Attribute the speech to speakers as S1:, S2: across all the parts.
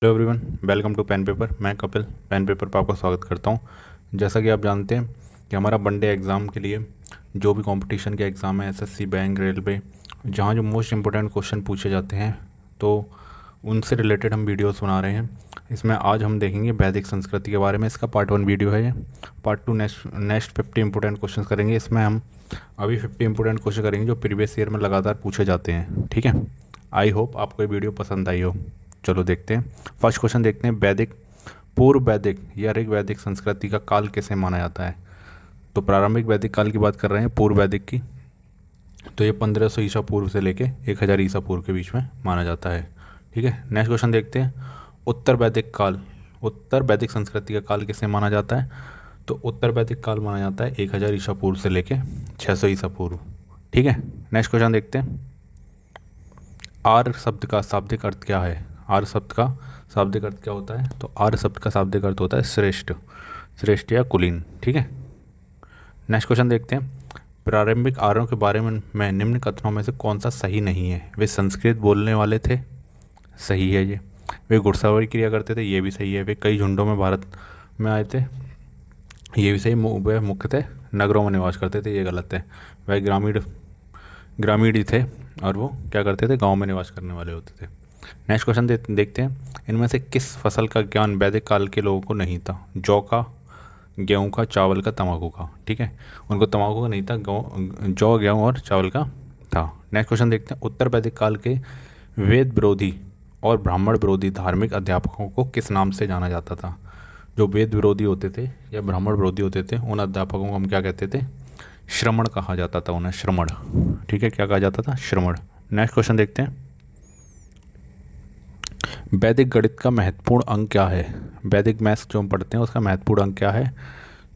S1: Hello everyone, welcome to pen paper. मैं Kapil pen paper पर आपका स्वागत करता हूं। जैसा कि आप जानते हैं कि हमारा वनडे एग्ज़ाम के लिए जो भी कंपटीशन के एग्ज़ाम है, एसएससी, बैंक, रेलवे, जहां जो मोस्ट इंपॉर्टेंट क्वेश्चन पूछे जाते हैं तो उनसे रिलेटेड हम वीडियोस बना रहे हैं। इसमें आज हम देखेंगे वैदिक संस्कृति के बारे में। इसका पार्ट 1 वीडियो है ये। पार्ट 2 नेक्स्ट 50 इंपॉर्टेंट क्वेश्चन करेंगे। इसमें हम अभी 50 इंपॉर्टेंट क्वेश्चन करेंगे जो प्रीवियस ईयर में लगातार पूछे जाते हैं। ठीक है, आई होप आपको ये वीडियो पसंद आई हो। चलो देखते हैं। फर्स्ट क्वेश्चन देखते हैं। वैदिक, पूर्व वैदिक या ऋग वैदिक संस्कृति का काल किसे माना जाता है? तो प्रारंभिक वैदिक काल की बात कर रहे हैं, पूर्व वैदिक की। तो ये 1500 ईसा पूर्व से लेके 1000 ईसा पूर्व के बीच में माना जाता है। ठीक है, नेक्स्ट क्वेश्चन देखते हैं। उत्तर वैदिक काल, उत्तर वैदिक संस्कृति का काल किसे माना जाता है? तो उत्तर वैदिक काल माना जाता है 1000 ईसा पूर्व से लेके 600 ईसा पूर्व। ठीक है, नेक्स्ट क्वेश्चन देखते हैं। आर्य शब्द का शाब्दिक अर्थ क्या है? आर्य शब्द का शाब्दिक अर्थ क्या होता है? तो आर्य शब्द का शाब्दिक अर्थ होता है श्रेष्ठ, श्रेष्ठ या कुलीन। ठीक है, नेक्स्ट क्वेश्चन देखते हैं। प्रारंभिक आर्यों के बारे में निम्न कथनों में से कौन सा सही नहीं है? वे संस्कृत बोलने वाले थे, सही है ये। वे घुड़सवारी क्रिया करते थे, ये भी सही है। वे कई झुंडों में भारत में आए थे, ये भी सही। वे मुख्यतः नगरों में निवास करते थे, ये गलत है। वह ग्रामीण ही थे और वो क्या करते थे, गांव में निवास करने वाले होते थे। नेक्स्ट क्वेश्चन देखते हैं। इनमें से किस फसल का ज्ञान वैदिक काल के लोगों को नहीं था? जौ का, गेहूं का, चावल का, तंबाकू का। ठीक है, उनको तंबाकू का नहीं था, जौ, गेहूं और चावल का था। नेक्स्ट क्वेश्चन देखते हैं। उत्तर वैदिक काल के वेद विरोधी और ब्राह्मण विरोधी धार्मिक अध्यापकों को किस नाम से जाना जाता था? जो वेद विरोधी होते थे या ब्राह्मण विरोधी होते थे, उन अध्यापकों को हम क्या कहते थे? श्रमण कहा जाता था उन्हें, श्रमण। ठीक है, क्या कहा जाता था? श्रमण। नेक्स्ट क्वेश्चन देखते हैं। वैदिक गणित का महत्वपूर्ण अंग क्या है? वैदिक मैथ्स जो हम पढ़ते हैं उसका महत्वपूर्ण अंग क्या है?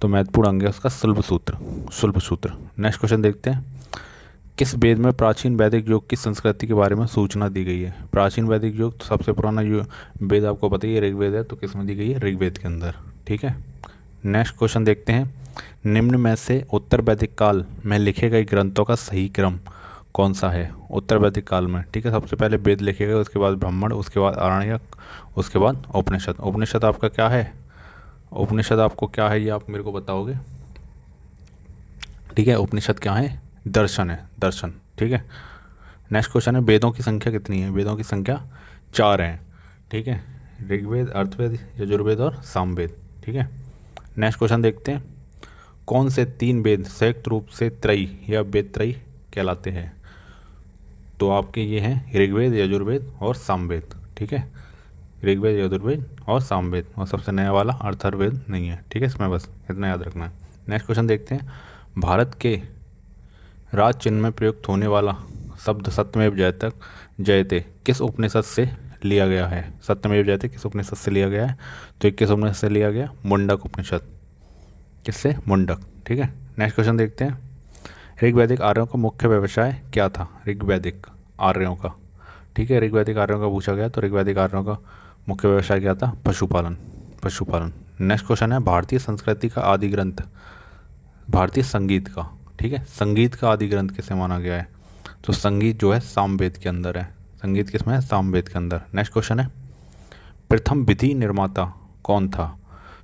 S1: तो महत्वपूर्ण अंग है उसका शुल्ब सूत्र, शुल्ब सूत्र। नेक्स्ट क्वेश्चन देखते हैं। किस वेद में प्राचीन वैदिक युग की संस्कृति के बारे में सूचना दी गई है? प्राचीन वैदिक युग तो सबसे पुराना वेद आपको पता ही है, ऋग्वेद है। तो किस में दी गई है? ऋग्वेद के अंदर। ठीक है, नेक्स्ट क्वेश्चन देखते हैं। निम्न में से उत्तर वैदिक काल में लिखे गए ग्रंथों का सही क्रम कौन सा है? उत्तर वैदिक काल में, ठीक है, सबसे पहले वेद लिखे गए, उसके बाद ब्राह्मण, उसके बाद आरण्यक, उसके बाद उपनिषद। उपनिषद आपका क्या है? उपनिषद आपको क्या है ये आप मेरे को बताओगे। ठीक है, उपनिषद क्या है? दर्शन है, दर्शन। ठीक है, नेक्स्ट क्वेश्चन है। वेदों की संख्या कितनी है? वेदों की संख्या 4 है। ठीक है, ऋग्वेद, अर्थवेद, यजुर्वेद और सामवेद। ठीक है, नेक्स्ट क्वेश्चन देखते हैं। कौन से 3 वेद संयुक्त रूप से त्रयी या वेदत्रयी कहलाते हैं? तो आपके ये हैं ऋग्वेद, यजुर्वेद और सामवेद। ठीक है, ऋग्वेद, यजुर्वेद और सामवेद, और सबसे नया वाला अथर्ववेद नहीं है। ठीक है, इसमें बस इतना याद रखना है। नेक्स्ट क्वेश्चन देखते हैं। भारत के राज चिन्ह में प्रयुक्त होने वाला शब्द सत्यमेव जयते किस उपनिषद से लिया गया है? सत्यमेव जयते किस उपनिषद से लिया गया है? तो 21 उपनिषद से लिया गया, मुंडक उपनिषद। किससे? मुंडक। ठीक है, नेक्स्ट क्वेश्चन देखते हैं। ऋग्वैदिक आर्यों का मुख्य व्यवसाय क्या था? ऋग्वैदिक आर्यों का, ठीक है, ऋग्वैदिक आर्यों का पूछा गया तो ऋग्वैदिक आर्यों का मुख्य व्यवसाय क्या था? पशुपालन, पशुपालन। नेक्स्ट क्वेश्चन है। भारतीय संस्कृति का आदि ग्रंथ, भारतीय संगीत का, ठीक है, संगीत का आदि ग्रंथ किसे माना गया है? तो संगीत जो है सामवेद के अंदर है। संगीत किसमें है? सामवेद के अंदर। नेक्स्ट क्वेश्चन है। प्रथम विधि निर्माता कौन था?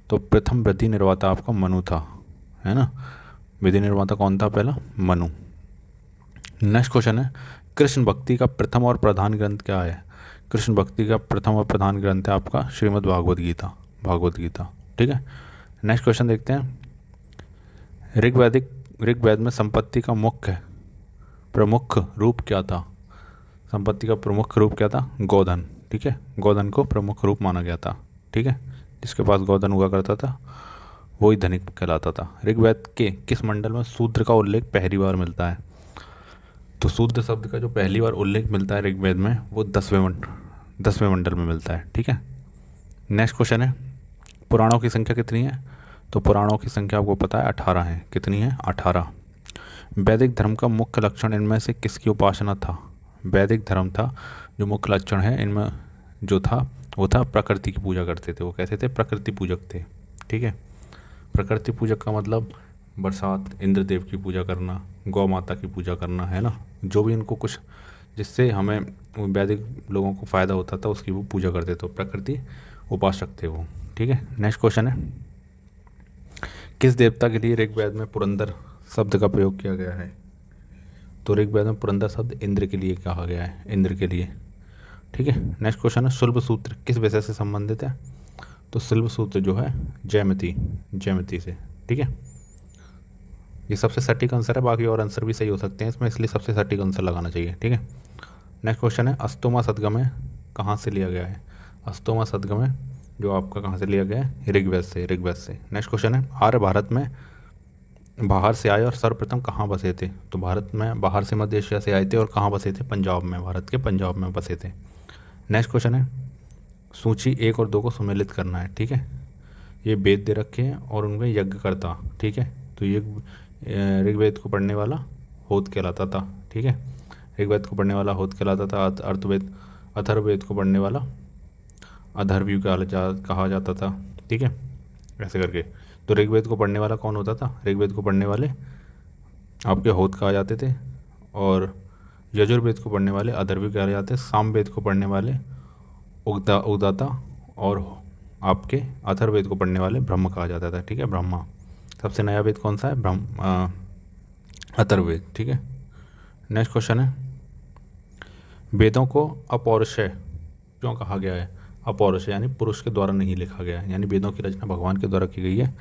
S1: तो प्रथम विधि निर्माता आपका मनु था, है ना। विधि निर्माता कौन था पहला? मनु। नेक्स्ट क्वेश्चन है। कृष्ण भक्ति का प्रथम और प्रधान ग्रंथ क्या है? कृष्ण भक्ति का प्रथम और प्रधान ग्रंथ है आपका श्रीमद् भागवत गीता, भागवत गीता। ठीक है, नेक्स्ट क्वेश्चन देखते हैं। ऋग्वेद में संपत्ति का मुख्य प्रमुख रूप क्या था? संपत्ति का प्रमुख रूप क्या था? गोधन। ठीक है, गोधन को प्रमुख रूप माना गया था। ठीक है, जिसके पास गोधन हुआ करता था वही धनिक कहलाता था। ऋग्वेद के किस मंडल में शूद्र का उल्लेख पहली बार मिलता है? तो शूद्र शब्द का जो पहली बार उल्लेख मिलता है ऋग्वेद में वो 10वें मंडल में मिलता है। ठीक है, नेक्स्ट क्वेश्चन है। पुराणों की संख्या कितनी है? तो पुराणों की संख्या आपको पता है 18 है। कितनी है? 18। वैदिक धर्म का मुख्य लक्षण इनमें से किसकी उपासना था? वैदिक धर्म था जो मुख्य लक्षण है इनमें जो था वो था प्रकृति की पूजा करते थे। वो कैसे थे? प्रकृति पूजक थे। ठीक है, प्रकृति पूजक का मतलब बरसात, इंद्रदेव की पूजा करना, गौ माता की पूजा करना, है ना। जो भी इनको कुछ जिससे हमें वैदिक लोगों को फ़ायदा होता था, उसकी वो पूजा करते थे, प्रकृति उपासक थे वो। ठीक है, नेक्स्ट क्वेश्चन है, किस देवता के लिए ऋग्वेद में पुरंदर शब्द का प्रयोग किया गया है? तो ऋग्वेद में पुरंदर शब्द इंद्र के लिए कहा गया है, इंद्र के लिए। ठीक है, नेक्स्ट क्वेश्चन है, शुल्ब सूत्र किस विषय से संबंधित है? तो शुल्ब सूत्र जो है जैमिति से। ठीक है, ये सबसे सटीक आंसर है, बाकी और आंसर भी सही हो सकते हैं इसमें, इसलिए सबसे सटीक आंसर लगाना चाहिए। ठीक है, नेक्स्ट क्वेश्चन है, अस्तोमा सदगमय कहाँ से लिया गया है? अस्तोमा सदगमय जो आपका कहाँ से लिया गया है? ऋग्वेद से, ऋग्वेद से। नेक्स्ट क्वेश्चन है, आर्य भारत में बाहर से आए और सर्वप्रथम कहाँ बसे थे? तो भारत में बाहर से मध्य एशिया से आए थे और कहाँ बसे थे? पंजाब में, भारत के पंजाब में बसे थे। नेक्स्ट क्वेश्चन है, सूची 1 और 2 को सम्मिलित करना है। ठीक है, ये वेद दे रखे हैं और उनमें यज्ञ करता। ठीक है, तो ये ऋग्वेद को पढ़ने वाला होत कहलाता था। ठीक है, ऋग्वेद को पढ़ने वाला होत कहलाता था, अर्थवेद अथर्ववेद को पढ़ने वाला अधर्व्यू कहा जाता था। ठीक है, ऐसे करके। तो ऋग्वेद को पढ़ने वाला कौन होता था? ऋग्वेद को पढ़ने वाले आपके होत कहा जाते थे, और यजुर्वेद को पढ़ने वाले अधर्व्यू कहा जाते, सामवेद को पढ़ने वाले उदाता, और आपके अथर्ववेद को पढ़ने वाले ब्रह्म कहा जाता था। ठीक है, ब्रह्मा। सबसे नया वेद कौन सा है? अथर्ववेद। ठीक है, नेक्स्ट क्वेश्चन है, वेदों को अपौरुषेय क्यों कहा गया है? अपौरुषेय यानी पुरुष के द्वारा नहीं लिखा गया है, यानी वेदों की रचना भगवान के द्वारा की गई है,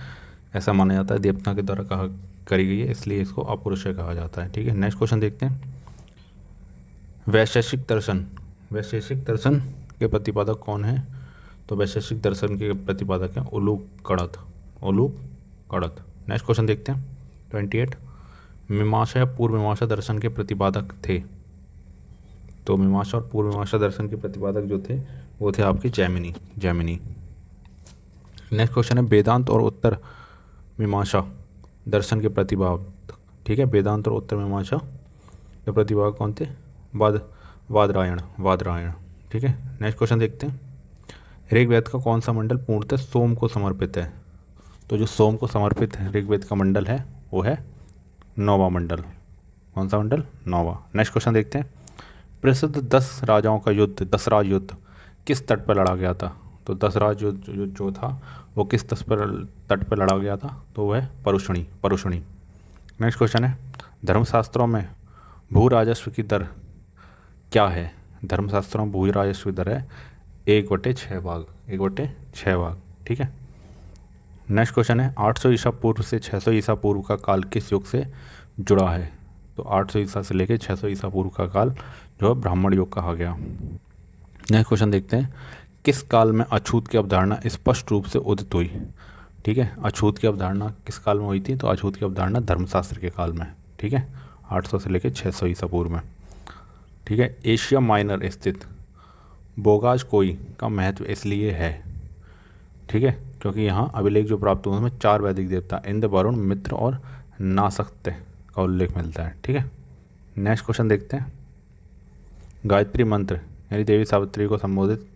S1: ऐसा माना जाता है, देवता के द्वारा करी गई है, इसलिए इसको अपौरुषेय कहा जाता है। ठीक है, नेक्स्ट क्वेश्चन देखते हैं, वैशेषिक दर्शन के प्रतिपादक कौन है? तो वैशेषिक दर्शन के प्रतिपादक हैं उलूक कड़त। नेक्स्ट क्वेश्चन देखते हैं 28, मीमांसा या पूर्व मीमांसा दर्शन के प्रतिपादक थे? तो मीमांसा और पूर्व मीमांसा दर्शन के प्रतिपादक जो थे वो थे आपके जैमिनी। नेक्स्ट क्वेश्चन है, वेदांत और उत्तर मीमांसा दर्शन के प्रतिपादक। ठीक है, वेदांत और उत्तर मीमांसा के प्रतिपादक कौन थे? वादरायण। ठीक है, नेक्स्ट क्वेश्चन देखते हैं, ऋग्वेद का कौन सा मंडल पूर्णतः सोम को समर्पित है? तो जो सोम को समर्पित है ऋग्वेद का मंडल है वो है 9वां मंडल। कौन सा मंडल? 9वां। नेक्स्ट क्वेश्चन देखते हैं, प्रसिद्ध 10 राजाओं का युद्ध, दसराज युद्ध किस तट पर लड़ा गया था? तो दसराज युद्ध जो था वो किस तट पर लड़ा गया था? तो वह है परुषणी। नेक्स्ट क्वेश्चन है, धर्मशास्त्रों में भू राजस्व की दर क्या है? धर्मशास्त्रों में भू राजस्व की दर है 1/6 भाग। ठीक है, नेक्स्ट क्वेश्चन है, 800 ईसा पूर्व से 600 ईसा पूर्व का काल किस युग से जुड़ा है? तो 800 ईसा से लेकर 600 ईसा पूर्व का काल जो है ब्राह्मण युग कहा गया। नेक्स्ट क्वेश्चन देखते हैं, किस काल में अछूत की अवधारणा स्पष्ट रूप से उदित हुई? ठीक है, अछूत की अवधारणा किस काल में हुई थी? तो अछूत की अवधारणा धर्मशास्त्र के काल में। ठीक है, 800 से लेकर 600 ईसा पूर्व में। ठीक है, एशिया माइनर स्थित बोगाज कोई का महत्व इसलिए है, ठीक है, क्योंकि यहाँ अभिलेख जो प्राप्त हुए उसमें 4 वैदिक देवता इंद्र, वरुण, मित्र और नासक्ते का उल्लेख मिलता है। ठीक है, नेक्स्ट क्वेश्चन देखते हैं, गायत्री मंत्र यानी देवी सावित्री को संबोधित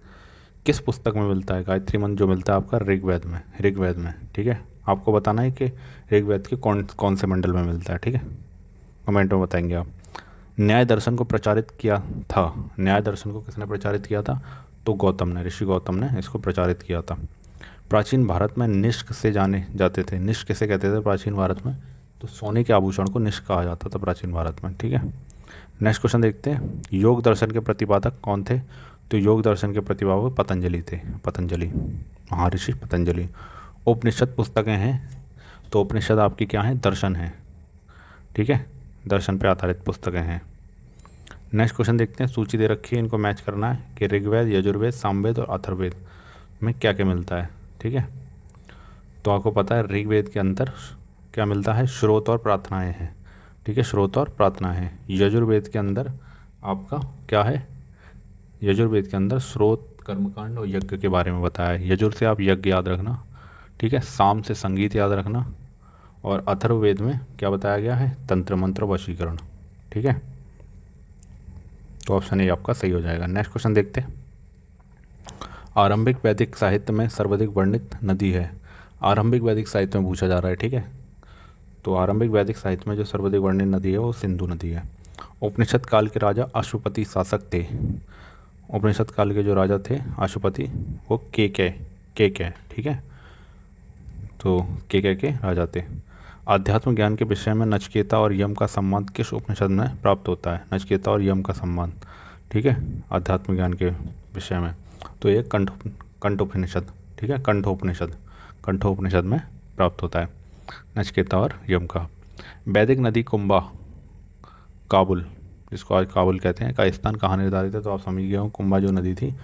S1: किस पुस्तक में मिलता है? गायत्री मंत्र जो मिलता है आपका ऋग्वेद में। ठीक है, आपको बताना है कि ऋग्वेद के कौन से मंडल में मिलता है। ठीक है, कमेंट में बताएंगे आप। न्याय दर्शन को प्रचारित किया था, न्याय दर्शन को किसने प्रचारित किया था? तो ऋषि गौतम ने इसको प्रचारित किया था। प्राचीन भारत में निष्क से जाने जाते थे, निष्क किसे कहते थे प्राचीन भारत में? तो सोने के आभूषण को निष्क कहा जाता था प्राचीन भारत में। ठीक है, नेक्स्ट क्वेश्चन देखते हैं, योग दर्शन के प्रतिपादक कौन थे? तो योग दर्शन के प्रतिपादक पतंजलि, महर्षि पतंजलि। उपनिषद पुस्तकें हैं, तो उपनिषद आपकी क्या है? दर्शन है। ठीक है, दर्शन पर आधारित पुस्तकें हैं। नेक्स्ट क्वेश्चन देखते हैं, सूची दे रखी है, इनको मैच करना है कि ऋग्वेद, यजुर्वेद, सामवेद और अथर्ववेद में क्या क्या मिलता है। ठीक है, तो आपको पता है ऋग्वेद के अंदर क्या मिलता है? श्रोत और प्रार्थनाएं हैं। ठीक है, श्रोत और प्रार्थनाएं हैं। यजुर्वेद के अंदर आपका क्या है? यजुर्वेद के अंदर श्रोत, कर्मकांड और यज्ञ के बारे में बताया है। यजुर से आप यज्ञ याद रखना। ठीक है, साम से संगीत याद रखना, और अथर्ववेद में क्या बताया गया है? तंत्र मंत्र वशीकरण। ठीक है, तो ऑप्शन ए आपका सही हो जाएगा। नेक्स्ट क्वेश्चन देखते हैं, आरंभिक वैदिक साहित्य में सर्वाधिक वर्णित नदी है? आरंभिक वैदिक साहित्य में पूछा जा रहा है। ठीक है, तो आरंभिक वैदिक साहित्य में जो सर्वाधिक वर्णित नदी है वो सिंधु नदी है। उपनिषद काल के राजा अशुपति शासक थे। उपनिषद काल के जो राजा थे अशुपति, वो के ठीक है, तो के राजा थे। आध्यात्म ज्ञान के विषय में नचिकेता और यम का सम्मान किस उपनिषद में प्राप्त होता है? नचिकेता और यम का सम्मान, ठीक है, आध्यात्म ज्ञान के विषय में, तो ये कंठोपनिषद, ठीक है, कंठोपनिषद में प्राप्त होता है नचिकेता और यम का। वैदिक नदी कुंभा काबुल, जिसको आज काबुल कहते हैं, का स्थान कहाँ निर्धारित है? तो आप समझ गए हो, कुंभा जो नदी थी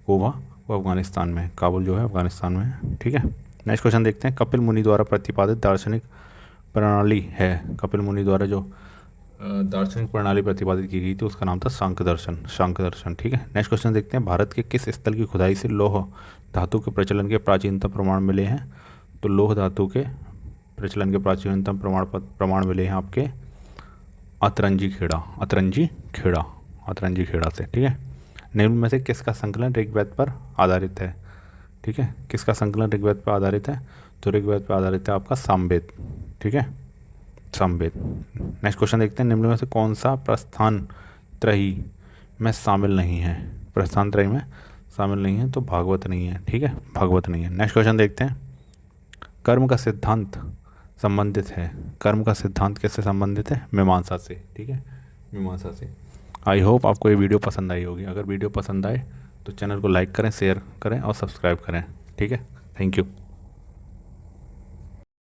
S1: कुंभा वो अफगानिस्तान में, काबुल जो है अफगानिस्तान में है, ठीक है। नेक्स्ट क्वेश्चन देखते हैं। कपिल मुनि द्वारा प्रतिपादित दार्शनिक प्रणाली है, कपिल मुनि द्वारा जो दार्शनिक प्रणाली प्रतिपादित की गई थी उसका नाम था सांख्य दर्शन, ठीक है। नेक्स्ट क्वेश्चन देखते हैं। भारत के किस स्थल की खुदाई से लौह धातु के प्रचलन के प्राचीनतम प्रमाण मिले हैं? तो लौह धातु के प्रचलन के प्राचीनतम प्रमाण मिले हैं आपके अतरंजी खेड़ा से, ठीक है। निम्न में से किसका संकलन ऋग्वेद पर आधारित है? ठीक है, किसका संकलन ऋग्वेद पर आधारित है? तो ऋग्वेद पर आधारित है आपका सामवेद, ठीक है, सामवेद। नेक्स्ट क्वेश्चन देखते हैं। निम्न में से कौन सा प्रस्थान त्रयी में शामिल नहीं है? प्रस्थान त्रयी में शामिल नहीं है तो भागवत नहीं है, ठीक है, भागवत नहीं है। नेक्स्ट क्वेश्चन देखते हैं। कर्म का सिद्धांत संबंधित है, कर्म का सिद्धांत किससे संबंधित है? मीमांसा से, ठीक है, मीमांसा से। आई होप आपको ये वीडियो पसंद आई होगी। अगर वीडियो पसंद आए तो चैनल को लाइक करें, शेयर करें और सब्सक्राइब करें, ठीक है। Thank you.